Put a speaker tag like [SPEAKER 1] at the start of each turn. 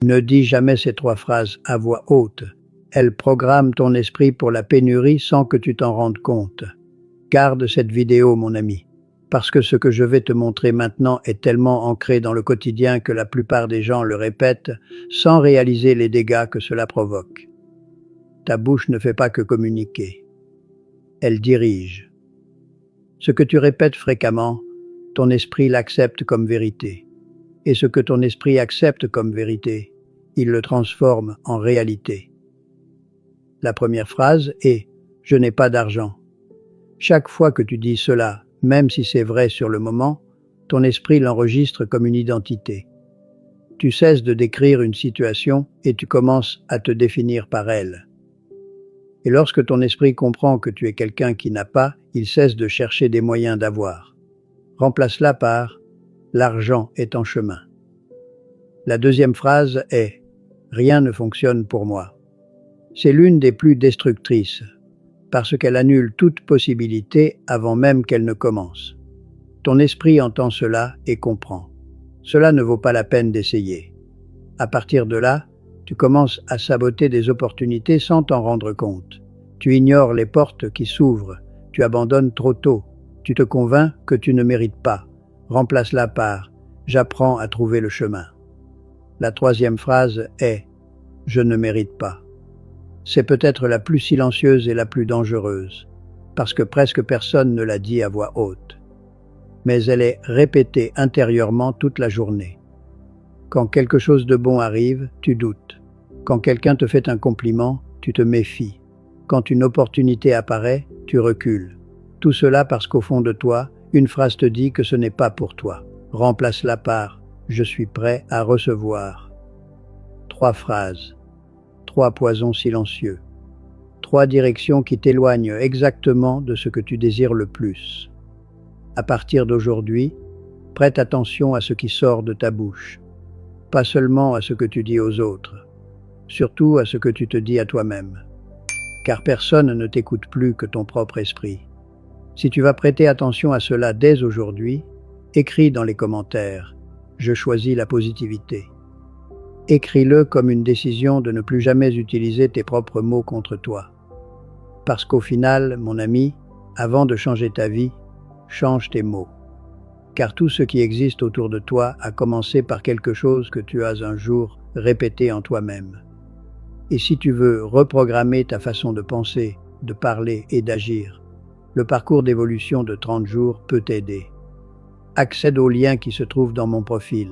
[SPEAKER 1] Ne dis jamais ces 3 phrases à voix haute. Elles programment ton esprit pour la pénurie sans que tu t'en rendes compte. Garde cette vidéo, mon ami, parce que ce que je vais te montrer maintenant est tellement ancré dans le quotidien que la plupart des gens le répètent sans réaliser les dégâts que cela provoque. Ta bouche ne fait pas que communiquer. Elle dirige. Ce que tu répètes fréquemment, ton esprit l'accepte comme vérité. Et ce que ton esprit accepte comme vérité, il le transforme en réalité. La première phrase est « Je n'ai pas d'argent ». Chaque fois que tu dis cela, même si c'est vrai sur le moment, ton esprit l'enregistre comme une identité. Tu cesses de décrire une situation et tu commences à te définir par elle. Et lorsque ton esprit comprend que tu es quelqu'un qui n'a pas, il cesse de chercher des moyens d'avoir. Remplace-la par « L'argent est en chemin ». La deuxième phrase est « Rien ne fonctionne pour moi ». C'est l'une des plus destructrices, parce qu'elle annule toute possibilité avant même qu'elle ne commence. Ton esprit entend cela et comprend. Cela ne vaut pas la peine d'essayer. À partir de là, tu commences à saboter des opportunités sans t'en rendre compte. Tu ignores les portes qui s'ouvrent, tu abandonnes trop tôt, tu te convaincs que tu ne mérites pas. Remplace-la par « J'apprends à trouver le chemin ». La troisième phrase est « Je ne mérite pas ». C'est peut-être la plus silencieuse et la plus dangereuse, parce que presque personne ne la dit à voix haute. Mais elle est répétée intérieurement toute la journée. Quand quelque chose de bon arrive, tu doutes. Quand quelqu'un te fait un compliment, tu te méfies. Quand une opportunité apparaît, tu recules. Tout cela parce qu'au fond de toi, une phrase te dit que ce n'est pas pour toi. Remplace-la par « Je suis prêt à recevoir ». 3 phrases, 3 poisons silencieux, 3 directions qui t'éloignent exactement de ce que tu désires le plus. À partir d'aujourd'hui, prête attention à ce qui sort de ta bouche, pas seulement à ce que tu dis aux autres, surtout à ce que tu te dis à toi-même, car personne ne t'écoute plus que ton propre esprit. Si tu vas prêter attention à cela dès aujourd'hui, écris dans les commentaires « Je choisis la positivité ». Écris-le comme une décision de ne plus jamais utiliser tes propres mots contre toi. Parce qu'au final, mon ami, avant de changer ta vie, change tes mots. Car tout ce qui existe autour de toi a commencé par quelque chose que tu as un jour répété en toi-même. Et si tu veux reprogrammer ta façon de penser, de parler et d'agir, le parcours d'évolution de 30 jours peut t'aider. Accède au lien qui se trouve dans mon profil.